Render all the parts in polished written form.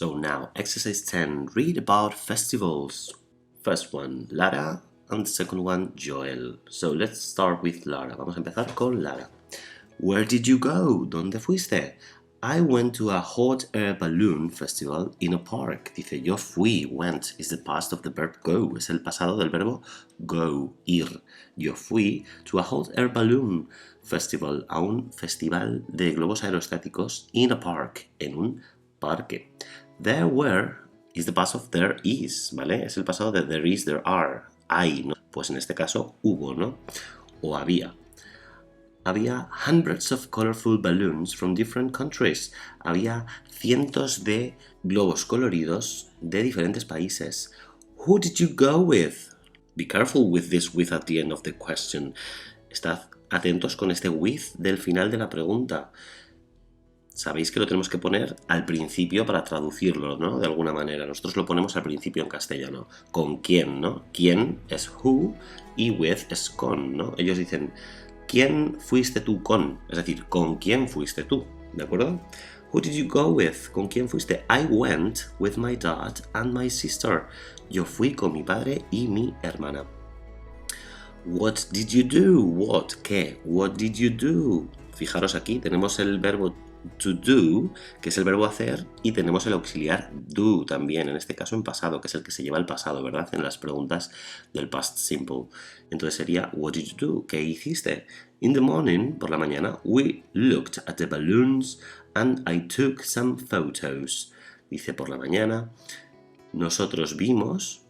So now, exercise 10, read about festivals. First one, Lara, and the second one, Joel. So let's start with Lara. Vamos a empezar con Lara. Where did you go? ¿Dónde fuiste? I went to a hot air balloon festival in a park. Dice, yo fui, went, is the past of the verb go. Es el pasado del verbo go, ir. Yo fui to a hot air balloon festival, a un festival de globos aerostáticos in a park, en un parque. There were is the past of there is, ¿vale? Es el pasado de there is, there are. Hay, ¿no? Pues en este caso hubo, ¿no? O había. Había hundreds of colorful balloons from different countries. Había cientos de globos coloridos de diferentes países. Who did you go with? Be careful with this with at the end of the question. Estad atentos con este with del final de la pregunta. Sabéis que lo tenemos que poner al principio para traducirlo, ¿no? De alguna manera. Nosotros lo ponemos al principio en castellano. ¿Con quién, no? ¿Quién es who y with es con, ¿no? Ellos dicen, ¿quién fuiste tú con? Es decir, ¿con quién fuiste tú? ¿De acuerdo? Who did you go with? ¿Con quién fuiste? I went with my dad and my sister. Yo fui con mi padre y mi hermana. What did you do? What? ¿Qué? What did you do? Fijaros aquí, tenemos el verbo to do, que es el verbo hacer, y tenemos el auxiliar do también, en este caso en pasado, que es el que se lleva al pasado, ¿verdad? En las preguntas del past simple. Entonces sería, what did you do? ¿Qué hiciste? In the morning, por la mañana, we looked at the balloons and I took some photos. Dice, por la mañana, nosotros vimos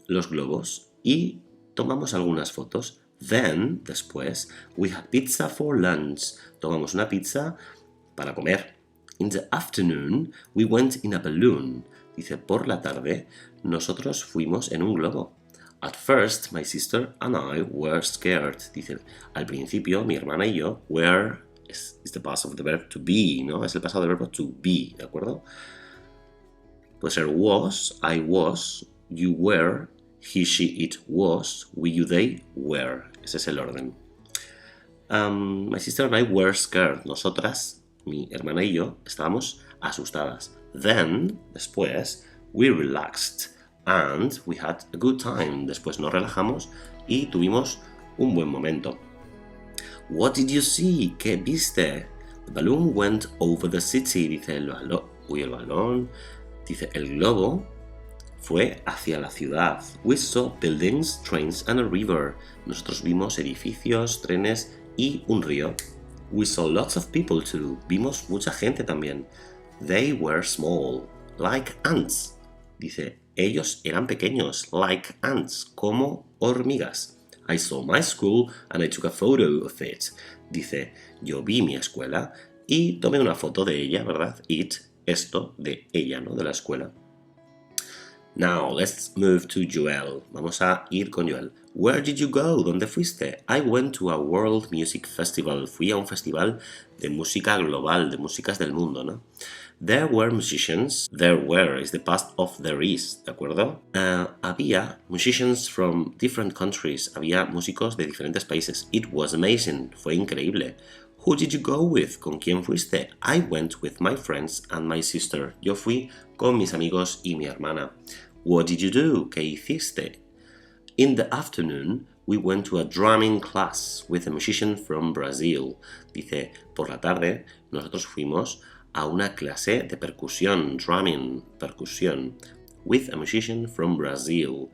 los globos y tomamos algunas fotos. Then, después, we had pizza for lunch. Tomamos una pizza para comer. In the afternoon, we went in a balloon. Dice, por la tarde, nosotros fuimos en un globo. At first, my sister and I were scared. Dice, al principio, mi hermana y yo were, is the past of the verb to be, ¿no? Es el pasado del verbo to be, ¿de acuerdo? Puede ser was, I was, you were, he, she, it was, we, you, they were. Ese es el orden. My sister and I were scared. Nosotras, mi hermana y yo, estábamos asustadas. Then, después, we relaxed and we had a good time. Después nos relajamos y tuvimos un buen momento. What did you see? ¿Qué viste? The balloon went over the city. Dice el balón. Dice el globo fue hacia la ciudad. We saw buildings, trains and a river. Nosotros vimos edificios, trenes y un río. We saw lots of people too. Vimos mucha gente también. They were small, like ants. Dice, ellos eran pequeños, like ants, como hormigas. I saw my school and I took a photo of it. Dice, yo vi mi escuela y tomé una foto de ella, ¿verdad? It, esto, de ella, ¿no? De la escuela. Now, let's move to Joel. Vamos a ir con Joel. Where did you go? ¿Dónde fuiste? I went to a world music festival. Fui a un festival de música global, de músicas del mundo, ¿no? There were musicians. There were is the past of there is, ¿de acuerdo? Había musicians from different countries. Había músicos de diferentes países. It was amazing. Fue increíble. Who did you go with? ¿Con quién fuiste? I went with my friends and my sister. Yo fui con mis amigos y mi hermana. What did you do? ¿Qué hiciste? In the afternoon, we went to a drumming class with a musician from Brazil. Dice, por la tarde, nosotros fuimos a una clase de percusión, drumming, percusión, with a musician from Brazil,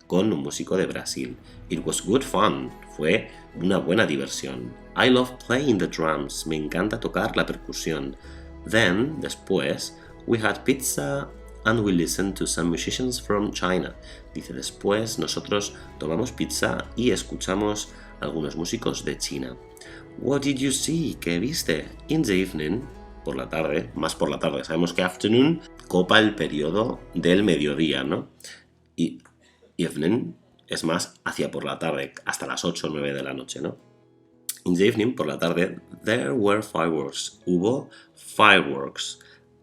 con un músico de Brasil. It was good fun. Fue una buena diversión. I love playing the drums. Me encanta tocar la percusión. Then, después, we had pizza and we listened to some musicians from China. Dice, después nosotros tomamos pizza y escuchamos algunos músicos de China. What did you see? ¿Qué viste? In the evening, por la tarde, más por la tarde. Sabemos que afternoon copa el periodo del mediodía, ¿no? Y evening es más hacia por la tarde, hasta las 8 o 9 de la noche, ¿no? In the evening, por la tarde, there were fireworks. Hubo fireworks,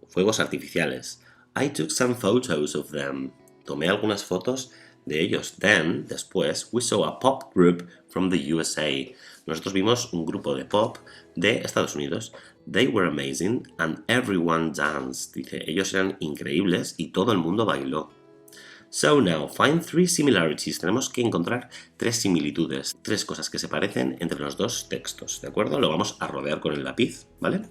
fuegos artificiales. I took some photos of them. Tomé algunas fotos de ellos. Then, después, we saw a pop group from the USA. Nosotros vimos un grupo de pop de Estados Unidos. They were amazing and everyone danced. Dice, ellos eran increíbles y todo el mundo bailó. So now, find 3 similarities. Tenemos que encontrar 3 similitudes, 3 cosas que se parecen entre los dos textos, ¿de acuerdo? Lo vamos a rodear con el lápiz, ¿vale?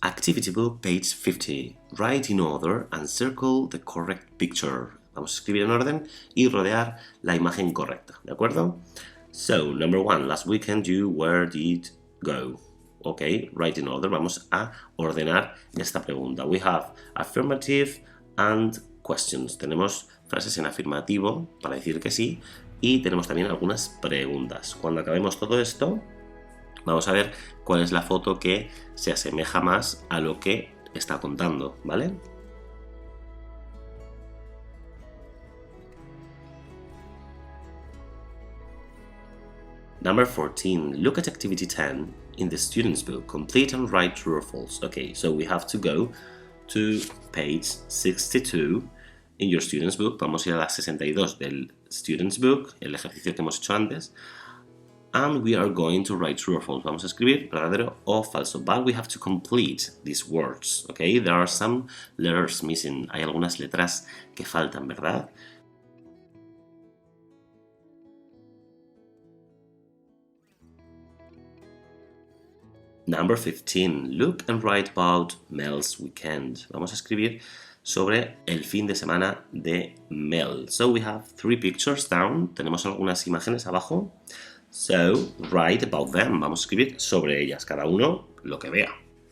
Activity book, page 50. Write in order and circle the correct picture. Vamos a escribir en orden y rodear la imagen correcta, ¿de acuerdo? So, number 1. Last weekend you where did go? Ok, write in order. Vamos a ordenar esta pregunta. We have affirmative and questions. Tenemos frases en afirmativo para decir que sí y tenemos también algunas preguntas. Cuando acabemos todo esto, vamos a ver cuál es la foto que se asemeja más a lo que está contando, ¿vale? Number 14. Look at activity 10 in the student's book. Complete and write true or false. Okay, so we have to go to page 62 in your student's book. Vamos a ir a la 62 del student's book, el ejercicio que hemos hecho antes. And we are going to write true or false. Vamos a escribir verdadero o falso. But we have to complete these words. Okay, there are some letters missing. Hay algunas letras que faltan, ¿verdad? Number 15. Look and write about Mel's weekend. Vamos a escribir sobre el fin de semana de Mel. So we have 3 pictures down. Tenemos algunas imágenes abajo. So write about them. Vamos a escribir sobre ellas, cada uno lo que vea.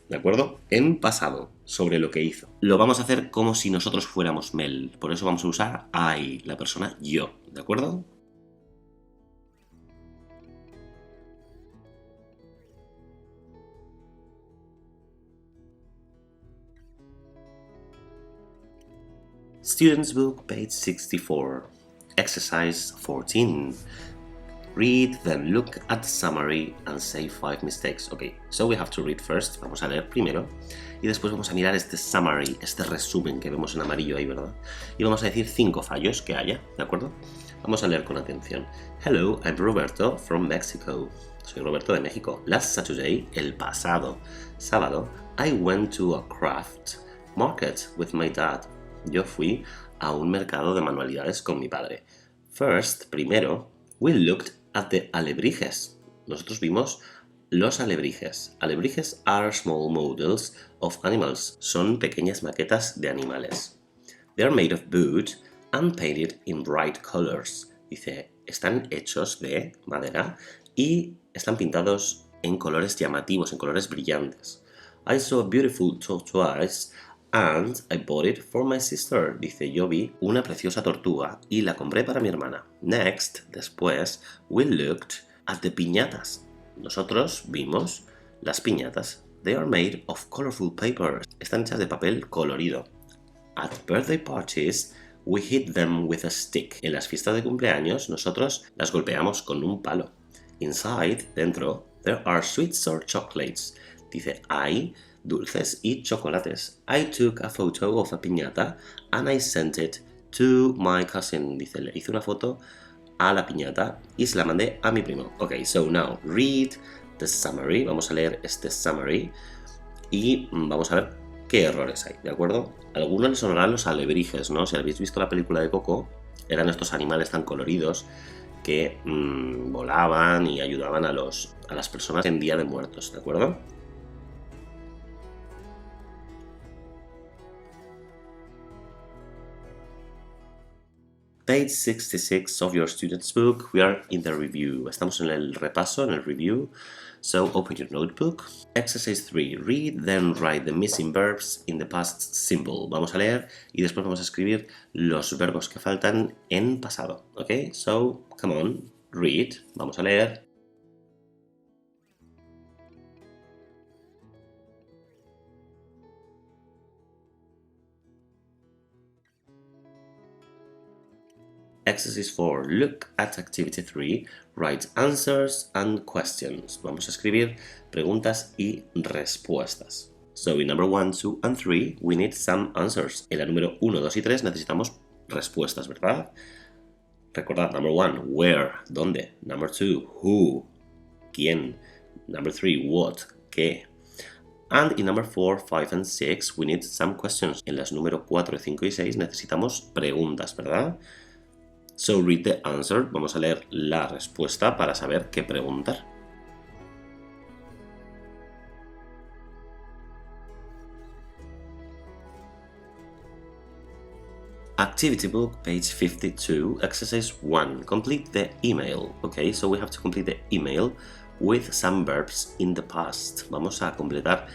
¿De acuerdo? En pasado, sobre lo que hizo. Lo vamos a hacer como si nosotros fuéramos Mel. Por eso vamos a usar I, la persona yo. ¿De acuerdo? Student's book, page 64. Exercise 14. Read, then look at the summary and say 5 mistakes. Ok, so we have to read first. Vamos a leer primero. Y después vamos a mirar este summary, este resumen que vemos en amarillo ahí, ¿verdad? Y vamos a decir 5 fallos que haya, ¿de acuerdo? Vamos a leer con atención. Hello, I'm Roberto from Mexico. Soy Roberto de México. Last Saturday, el pasado sábado, I went to a craft market with my dad. Yo fui a un mercado de manualidades con mi padre. First, primero, we looked at the alebrijes. Nosotros vimos los alebrijes. Alebrijes are small models of animals. Son pequeñas maquetas de animales. They are made of wood and painted in bright colors. Dice, están hechos de madera y están pintados en colores llamativos, en colores brillantes. I saw a beautiful tortoise and I bought it for my sister. Dice, yo vi una preciosa tortuga y la compré para mi hermana. Next, después, we looked at the piñatas. Nosotros vimos las piñatas. They are made of colorful paper. Están hechas de papel colorido. At birthday parties, we hit them with a stick. En las fiestas de cumpleaños, nosotros las golpeamos con un palo. Inside, dentro, there are sweets or chocolates. Dice, hay dulces y chocolates. I took a photo of a piñata and I sent it to my cousin. Dice, le hice una foto a la piñata y se la mandé a mi primo. Ok, so now read the summary. Vamos a leer este summary y vamos a ver qué errores hay, ¿de acuerdo? Algunos les sonarán los alebrijes, ¿no? Si habéis visto la película de Coco, eran estos animales tan coloridos que volaban y ayudaban a las personas en Día de Muertos, ¿de acuerdo? Page 66 of your student's book. We are in the review. Estamos en el repaso, en el review. So open your notebook. Exercise 3. Read, then write the missing verbs in the past simple. Vamos a leer y después vamos a escribir los verbos que faltan en pasado. Ok, so come on, read. Vamos a leer. Exercise 4. Look at activity 3. Write answers and questions. Vamos a escribir preguntas y respuestas. So in number 1, 2 and 3 we need some answers. En la número 1, 2 y 3 necesitamos respuestas, ¿verdad? Recordad, number 1, where, ¿dónde? Number 2, who, ¿quién? Number 3, what, qué. And in number 4, 5 and 6 we need some questions. En las número 4, 5 y 6 necesitamos preguntas, ¿verdad? So read the answer. Vamos a leer la respuesta para saber qué preguntar. Activity book, page 52, exercise 1. Complete the email. Okay, so we have to complete the email with some verbs in the past. Vamos a completar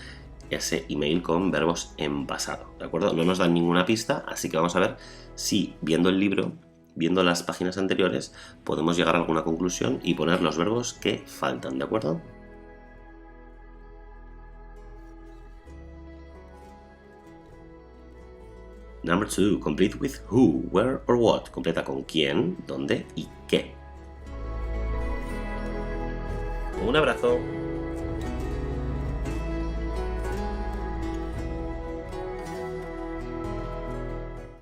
ese email con verbos en pasado, ¿de acuerdo? No nos dan ninguna pista, así que vamos a ver si viendo el libro, viendo las páginas anteriores, podemos llegar a alguna conclusión y poner los verbos que faltan, ¿de acuerdo? Number 2, complete with who, where or what. Completa con quién, dónde y qué. Un abrazo.